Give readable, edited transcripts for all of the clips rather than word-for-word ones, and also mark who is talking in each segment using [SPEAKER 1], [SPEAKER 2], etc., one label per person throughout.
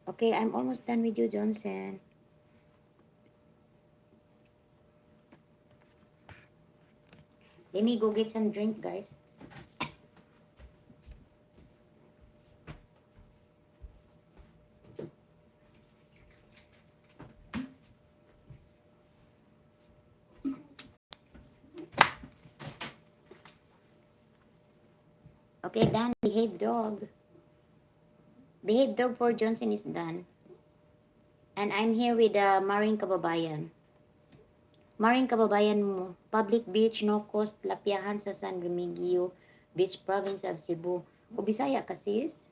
[SPEAKER 1] Okay, I'm almost done with you, Johnson. Let me go get some drink, guys. Okay, done. Behave dog. Behave dog for Johnson is done. And I'm here with Maring Kababayan. Maring Kababayan mo, public beach, no cost, Lapiahan sa San Remigio Beach, province of Cebu. O Bisaya ka, sis?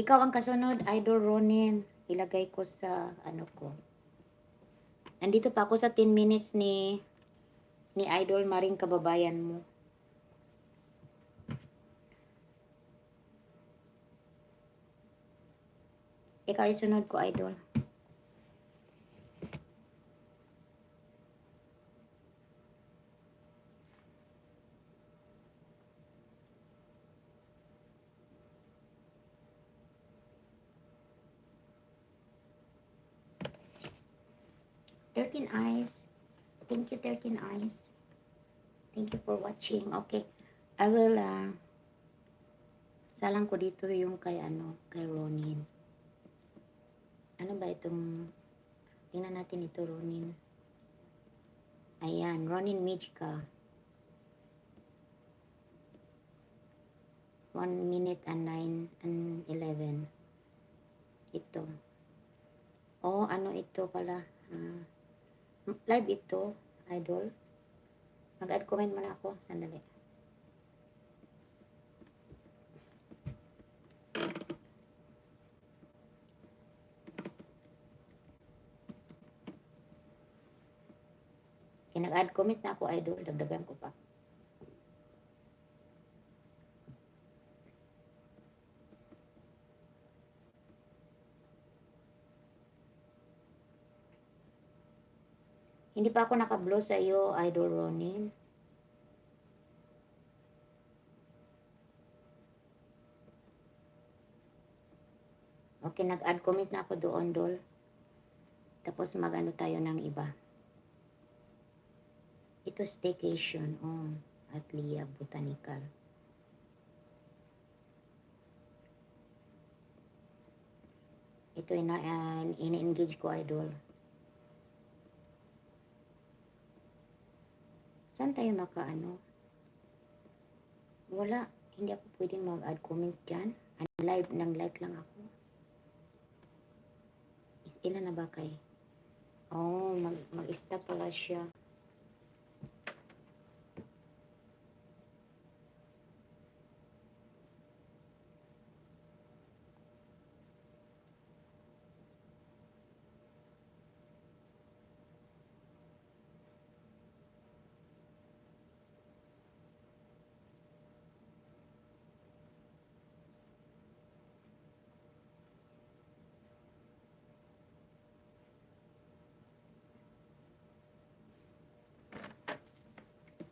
[SPEAKER 1] Ikaw ang kasunod, Idol Ronin. Ilagay ko sa ano ko. Nandito pa ako sa 10 minutes ni Idol Maring Kababayan mo. Ikaw isunod ko, Idol. Eyes. Thank you, 13 Eyes. Thank you for watching. Okay. I will, salang ko dito yung kay Ronin. Ano ba itong, tingnan natin ito, Ronin. Ayan, Ronin Mijka. 1 minute and 9 and 11. Ito. Oh, ano ito pala? Live ito, Idol. Mag-add comment muna ako. Sandali. Nag-add comments na ako, Idol. Dagdagan ko pa. Hindi pa ako naka-blow sa iyo, Idol Ronin. Okay, nag-add comments na ako doon, Dol. Tapos mag-ano tayo ng iba. Ito staycation, Atlia Botanical. Ito ina-engage ko, Idol. Saan tayo Wala. Hindi ako pwedeng mag-add comments dyan. Live lang ako. Ilan na ba kay? Mag-stop pala siya.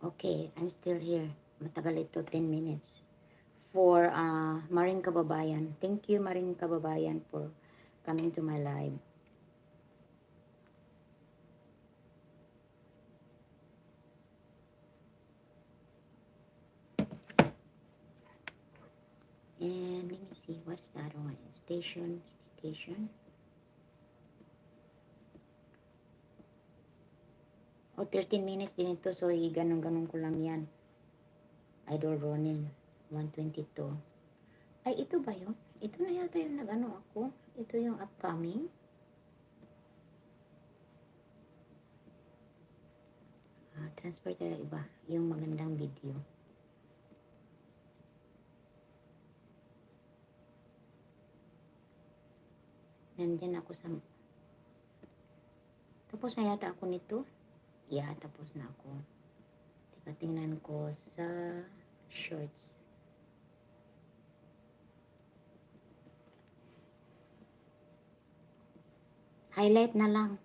[SPEAKER 1] Okay, I'm still here. Matagal ito, 10 minutes. For Maring Kababayan. Thank you, Maring Kababayan, for coming to my live. And let me see, what's the other one? Staycation. O, 13 minutes din ito. So, ganun ko lang yan. Idol Ronin. 122. Ay, ito ba yun? Ito na yata yung ako. Ito yung upcoming. Transfer tayo iba. Yung magandang video. Nandyan ako sa... Tapos na yata ako nito. Yeah, tapos na ako. Tingnan ko sa shorts. Highlight na lang.